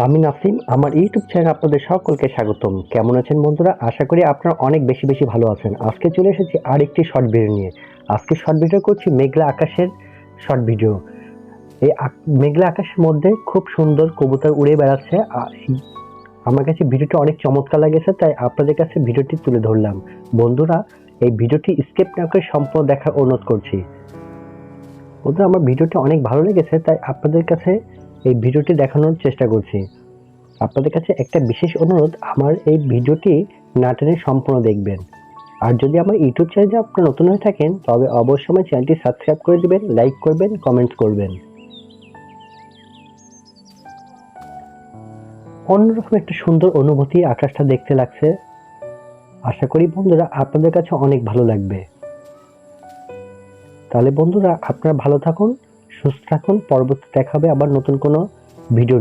আমি নাসিম, আমার ইউটিউব চ্যানেলে আপনাদের সকলকে স্বাগতম। কেমন আছেন বন্ধুরা? আশা করি আপনারা অনেক বেশি বেশি ভালো আছেন। আজকে চলে এসেছি আরেকটি শর্ট ভিডিও নিয়ে। আজকে শর্ট ভিডিও করছি মেঘলা আকাশের শর্ট ভিডিও। এই মেঘলা আকাশের মধ্যে খুব সুন্দর কবুতর উড়ে বেড়াচ্ছে। আমার কাছে ভিডিওটি অনেক চমৎকার লেগেছে, তাই আপনাদের কাছে ভিডিওটি তুলে ধরলাম। বন্ধুরা, এই ভিডিওটি স্কিপ না করে সম্পূর্ণ দেখার অনুরোধ করছি। বন্ধুরা, আমার ভিডিওটি অনেক ভালো লেগেছে, তাই আপনাদের কাছে এই ভিডিওটি দেখানোর চেষ্টা করছি। আপনাদের কাছে একটা বিশেষ অনুরোধ, আমার এই ভিডিওটি না টেনে সম্পূর্ণ দেখবেন। আর যদি আমার ইউটিউব চ্যানেলে আপনারা নতুন হয়ে থাকেন, তবে অবশ্যই আমার চ্যানেলটি সাবস্ক্রাইব করে দিবেন, লাইক করবেন, কমেন্ট করবেন। অন্যরকম একটা সুন্দর অনুভূতি আকাশটা দেখতে লাগছে। আশা করি বন্ধুরা আপনাদের কাছে অনেক ভালো লাগবে। তাহলে বন্ধুরা, আপনারা ভালো থাকুন, সুস্থ থাকুন। পরবর্তী দেখা হবে আবার নতুন কোনো ভিডিও